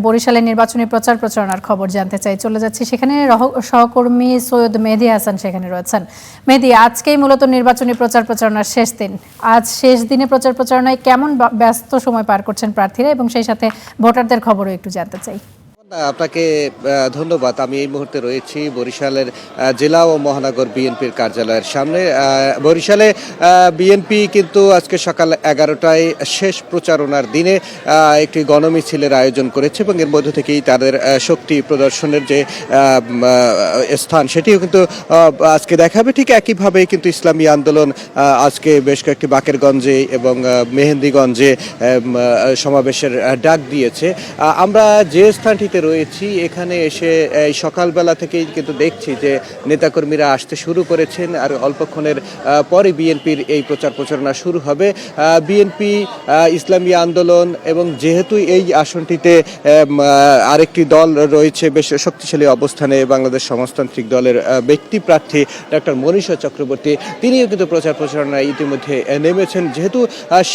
বরিশালে নির্বাচনী প্রচার প্রচারণার খবর জানতে চাই, চলে যাচ্ছি সেখানে। সহকর্মী সৈয়দ মেহেদী হাসান সেখানে রয়েছেন। মেহেদী, আজকেই মূলত নির্বাচনী প্রচার প্রচারণার শেষ দিন। আজ শেষ দিনে প্রচার প্রচারণায় কেমন ব্যস্ত সময় পার করছেন প্রার্থীরা, এবং সেই সাথে ভোটারদের খবরও একটু জানতে চাই। আপনাকে ধন্যবাদ। আমি এই মুহূর্তে রয়েছি বরিশালের জেলা ও মহানগর বিএনপির কার্যালয়ের সামনে। বরিশালে বিএনপি কিন্তু আজকে সকাল 11টায় শেষ প্রচারণার দিনে একটি গণমিছিলের আয়োজন করেছে, এবং এর মধ্য থেকেই তাদের শক্তি প্রদর্শনের যে স্থান সেটিও কিন্তু আজকে দেখাবে। ঠিক একইভাবে কিন্তু ইসলামী আন্দোলন আজকে বেশ কয়েকটি বাকেরগঞ্জে এবং মেহেন্দিগঞ্জে সমাবেশের ডাক দিয়েছে। আমরা যে স্থানটিতে রয়েছি এখানে এসে সকালবেলা থেকেই কিন্তু দেখছি যে নেতাকর্মীরা আসতে শুরু করেছেন, আর অল্পক্ষণের পরে বিএনপির এই প্রচার প্রচারণা শুরু হবে। বিএনপি, ইসলামী আন্দোলন এবং যেহেতু এই আসনটিতে আরেকটি দল রয়েছে বেশ শক্তিশালী অবস্থানে, বাংলাদেশ সমাজতান্ত্রিক দলের ব্যক্তি প্রার্থী ডক্টর মনীষা চক্রবর্তী, তিনিও কিন্তু প্রচার প্রচারণায় ইতিমধ্যে নেমেছেন। যেহেতু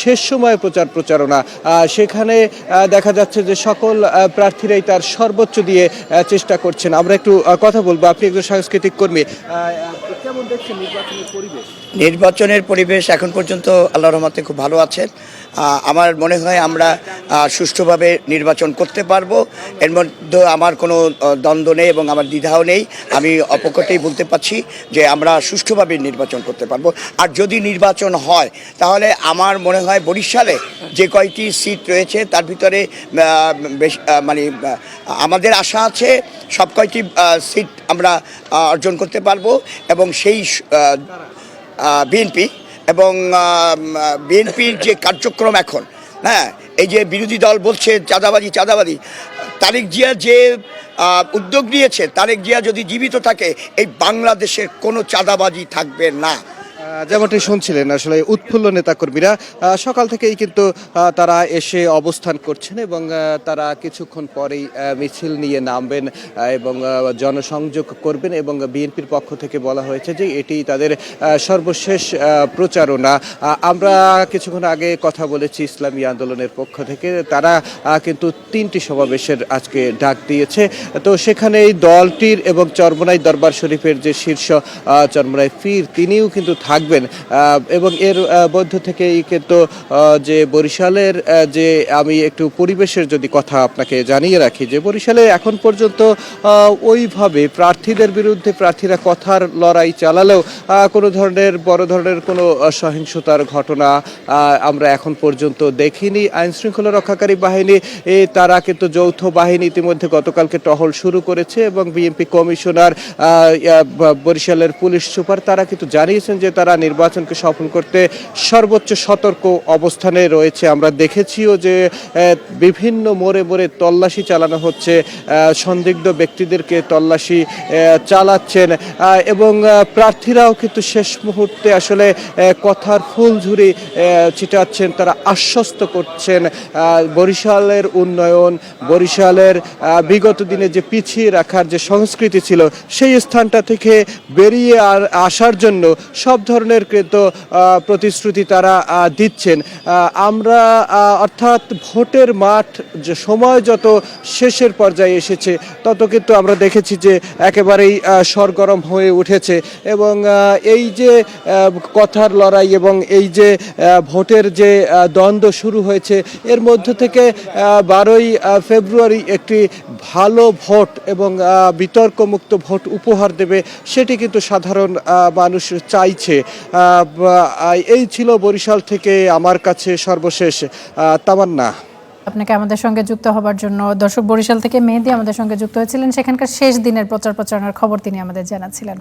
শেষ সময় প্রচার প্রচারণা, সেখানে দেখা যাচ্ছে যে সকল প্রার্থীরাই তার সর্বোচ্চ দিয়ে চেষ্টা করছেন। আমরা একটু কথা বলবো। আপনি একজন সাংস্কৃতিক কর্মী, কেমন দেখছেন নির্বাচনের পরিবেশ? নির্বাচনের পরিবেশ এখন পর্যন্ত আল্লাহর রহমতে খুব ভালো আছেন। আমার মনে হয় আমরা সুষ্ঠুভাবে নির্বাচন করতে পারবো। এর মধ্যে আমার কোনো দ্বন্দ্ব নেই এবং আমার দ্বিধাও নেই। আমি অপকটেই বলতে পারছি যে আমরা সুষ্ঠুভাবে নির্বাচন করতে পারবো। আর যদি নির্বাচন হয় তাহলে আমার মনে হয় বরিশালে যে কয়টি সিট রয়েছে তার ভিতরে মানে আমাদের আশা আছে সব কয়টি সিট আমরা অর্জন করতে পারবো, এবং সেই বিএনপি এবং বিএনপির যে কার্যক্রম এখন, হ্যাঁ, এই যে বিরোধী দল বলছে চাঁদাবাজি, তারেক জিয়া যে উদ্যোগ নিয়েছে, তারেক জিয়া যদি জীবিত থাকে এই বাংলাদেশের কোনো চাঁদাবাজি থাকবে না। যেমনটি শুনছিলেন, আসলে উৎফুল্ল নেতাকর্মীরা সকাল থেকেই কিন্তু তারা এসে অবস্থান করছেন, এবং তারা কিছুক্ষণ পরেই মিছিল নিয়ে নামবেন এবং জনসংযোগ করবেন। এবং বিএনপির পক্ষ থেকে বলা হয়েছে যে এটি তাদের সর্বশেষ প্রচারণা। আমরা কিছুক্ষণ আগে কথা বলেছি ইসলামী আন্দোলনের পক্ষ থেকে, তারা কিন্তু 3টি সমাবেশের আজকে ডাক দিয়েছে। তো সেখানে এই দলটির এবং চরমোনাই দরবার শরীফের যে শীর্ষ চরমোনাই পীর, তিনিও কিন্তু থাকবেন। এবং এর মধ্য থেকেই কিন্তু যে বরিশালের যে আমি একটু পরিবেশের যদি কথা আপনাকে জানিয়ে রাখি, যে বরিশালে এখন পর্যন্ত ওইভাবে প্রার্থীদের বিরুদ্ধে প্রার্থীরা কথার লড়াই চালালেও কোনো ধরনের বড় ধরনের কোনো সহিংসতার ঘটনা আমরা এখন পর্যন্ত দেখিনি। আইনশৃঙ্খলা রক্ষাকারী বাহিনী তারা কিন্তু যৌথ বাহিনী ইতিমধ্যে গতকালকে টহল শুরু করেছে, এবং বিএনপি কমিশনার, বরিশালের পুলিশ সুপার, তারা কিন্তু জানিয়েছেন যে তারা নির্বাচনকে সফল করতে সর্বোচ্চ সতর্ক অবস্থানে রয়েছে। আমরা দেখেছিও যে বিভিন্ন মোড়ে মোড়ে তল্লাশি চালানো হচ্ছে, সন্দিগ্ধ ব্যক্তিদেরকে তল্লাশি চালাচ্ছেন, এবং প্রার্থীরাও কিন্তু শেষ মুহূর্তে আসলে কথার ফুলঝুরি ছিটাচ্ছেন, তারা আশ্বস্ত করছেন বরিশালের উন্নয়ন, বরিশালের বিগত দিনে যে পিছিয়ে রাখার যে সংস্কৃতি ছিল সেই স্থানটা থেকে বেরিয়ে আসার জন্য সব ধরনের কিন্তু প্রতিশ্রুতি তারা দিচ্ছেন। আমরা অর্থাৎ ভোটের মাঠ যে সময় যত শেষের পর্যায়ে এসেছে তত কিন্তু আমরা দেখেছি যে একেবারেই সরগরম হয়ে উঠেছে, এবং এই যে কথার লড়াই এবং এই যে ভোটের যে দ্বন্দ্ব শুরু হয়েছে, এর মধ্য থেকে 12ই ফেব্রুয়ারি একটি ভালো ভোট এবং বিতর্কমুক্ত ভোট উপহার দেবে, সেটি কিন্তু সাধারণ মানুষ চাইছে। এই ছিল বরিশাল থেকে আমার কাছে সর্বশেষ তামান্না। আপনাকে আমাদের সঙ্গে যুক্ত হবার জন্য। দর্শক, বরিশাল থেকে মেহেদী আমাদের সঙ্গে যুক্ত হয়েছিলেন, সেখানকার শেষ দিনের প্রচার প্রচারণার খবর তিনি আমাদের জানাচ্ছিলেন।